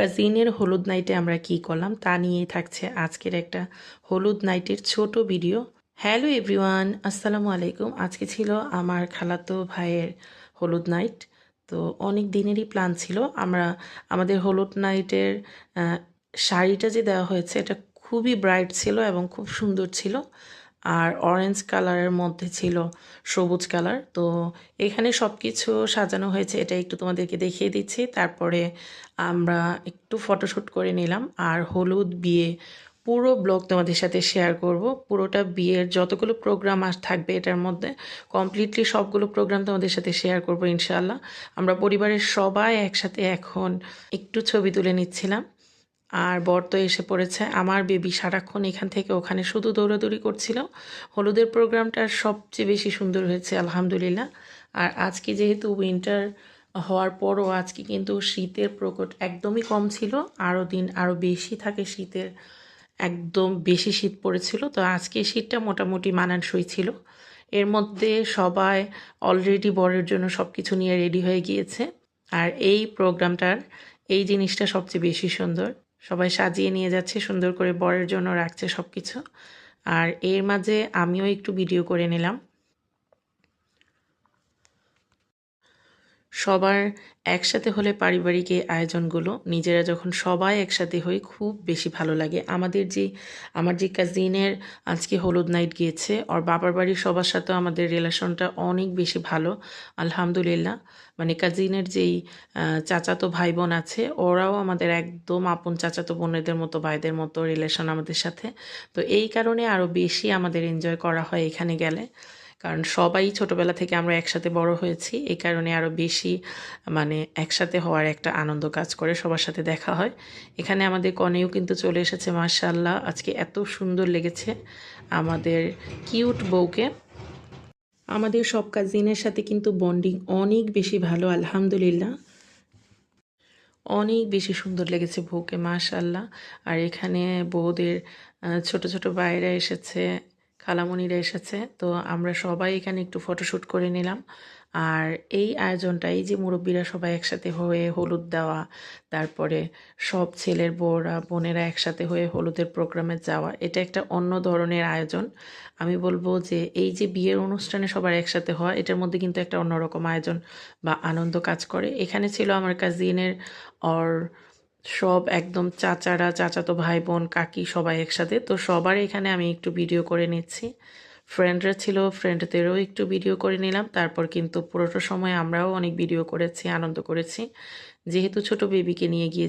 কাজিনের হলুদ নাইটে আমরা কি করলাম তা নিয়েই থাকছে আজকের একটা হলুদ নাইটের ছোট ভিডিও। হ্যালো এভরিওয়ান, আসসালামু আলাইকুম। আজকে ছিল আমার খালাতো ভাইয়ের হলুদ নাইট। তো অনেক দিনেরই প্ল্যান ছিল। আমাদের হলুদ নাইটের শাড়িটা যে দেওয়া হয়েছে এটা খুবই ব্রাইট ছিল এবং খুব সুন্দর ছিল। আর অরেঞ্জ কালারের মধ্যে ছিল সবুজ কালার। তো এখানে সব কিছু সাজানো হয়েছে, এটা একটু তোমাদেরকে দেখিয়ে দিচ্ছি। তারপরে আমরা একটু ফটোশ্যুট করে নিলাম। আর হলুদ বিয়ে পুরো ব্লগ তোমাদের সাথে শেয়ার করব। পুরোটা বিয়ের যতগুলো প্রোগ্রাম থাকবে এটার মধ্যে কমপ্লিটলি সবগুলো প্রোগ্রাম তোমাদের সাথে শেয়ার করব ইনশাআল্লাহ। আমরা পরিবারের সবাই একসাথে এখন একটু ছবি তুলে নিচ্ছিলাম। আর বর তো এসে পড়েছে। আমার বেবি সারাক্ষণ এখান থেকে ওখানে শুধু দৌড়াদৌড়ি করছিল। হলুদের প্রোগ্রামটা সবচেয়ে বেশি সুন্দর হয়েছে আলহামদুলিল্লাহ। আর আজকে যেহেতু উইন্টার হওয়ার পরও আজকে কিন্তু শীতের প্রকোপ একদমই কম ছিল। আরও বেশি থাকে শীতের, একদম বেশি শীত পড়েছিল। তো আজকে শীতটা মোটামুটি মানানসই ছিল। এর মধ্যে সবাই অলরেডি বরের জন্য সব কিছু নিয়ে রেডি হয়ে গিয়েছে। আর এই প্রোগ্রামটার এই জিনিসটা সবচেয়ে বেশি সুন্দর। সবাই সাজিয়ে নিয়ে যাচ্ছে, সুন্দর করে বরের জন্য রাখছে সব কিছু। আর এর মাঝে আমিও একটু ভিডিও করে নিলাম। সবার একসাথে হলে পারিবারিক এই আয়োজনগুলো নিজেরা যখন সবাই একসাথে হই খুব বেশি ভালো লাগে। আমার যে কাজিনের আজকে হলুদ নাইট গিয়েছে, ওর বাবার বাড়ির সবার সাথেও আমাদের রিলেশনটা অনেক বেশি ভালো আলহামদুলিল্লাহ। মানে কাজিনের যেই চাচাতো ভাই বোন আছে ওরাও আমাদের একদম আপন চাচাতো বোনেদের মতো, ভাইদের মতো রিলেশন আমাদের সাথে। তো এই কারণে আরও বেশি আমাদের এনজয় করা হয় এখানে গেলে। কারণ সবাই ছোটোবেলা থেকে আমরা একসাথে বড় হয়েছি, এই কারণে আরও বেশি মানে একসাথে হওয়ার একটা আনন্দ কাজ করে, সবার সাথে দেখা হয়। এখানে আমাদের কনেও কিন্তু চলে এসেছে মাশাআল্লাহ। আজকে এত সুন্দর লেগেছে আমাদের কিউট বউকে। আমাদের সব কাজিনের সাথে কিন্তু বন্ডিং অনেক বেশি ভালো আলহামদুলিল্লাহ। অনেক বেশি সুন্দর লেগেছে বউকে মাশাআল্লাহ। আর এখানে বউদের ছোট ছোট ভাইরা এসেছে, খালামণিরা এসেছে। তো আমরা সবাই এখানে একটু ফটোশ্যুট করে নিলাম। আর এই আয়োজনটা, এই যে মুরব্বীরা সবাই একসাথে হয়ে হলুদ দেওয়া, তারপরে সব ছেলের বউরা বোনেরা একসাথে হয়ে হলুদের প্রোগ্রামে যাওয়া, এটা একটা অন্য ধরনের আয়োজন। আমি বলবো যে এই যে বিয়ের অনুষ্ঠানে সবার একসাথে হওয়া, এটার মধ্যে কিন্তু একটা অন্যরকম আয়োজন বা আনন্দ কাজ করে। এখানে ছিল আমার কাজিনের ওর সব একদম চাচারা, চাচাতো ভাই বোন, কাকি সবাই একসাথে। তো সবার এখানে আমি একটু ভিডিও করে নিচ্ছি। ফ্রেন্ডরা ছিল, ফ্রেন্ডদেরও একটু ভিডিও করে নিলাম। তারপর কিন্তু পুরোটা সময় আমরাও অনেক ভিডিও করেছি, আনন্দ করেছি। যেহেতু ছোট বেবিকে নিয়ে গিয়ে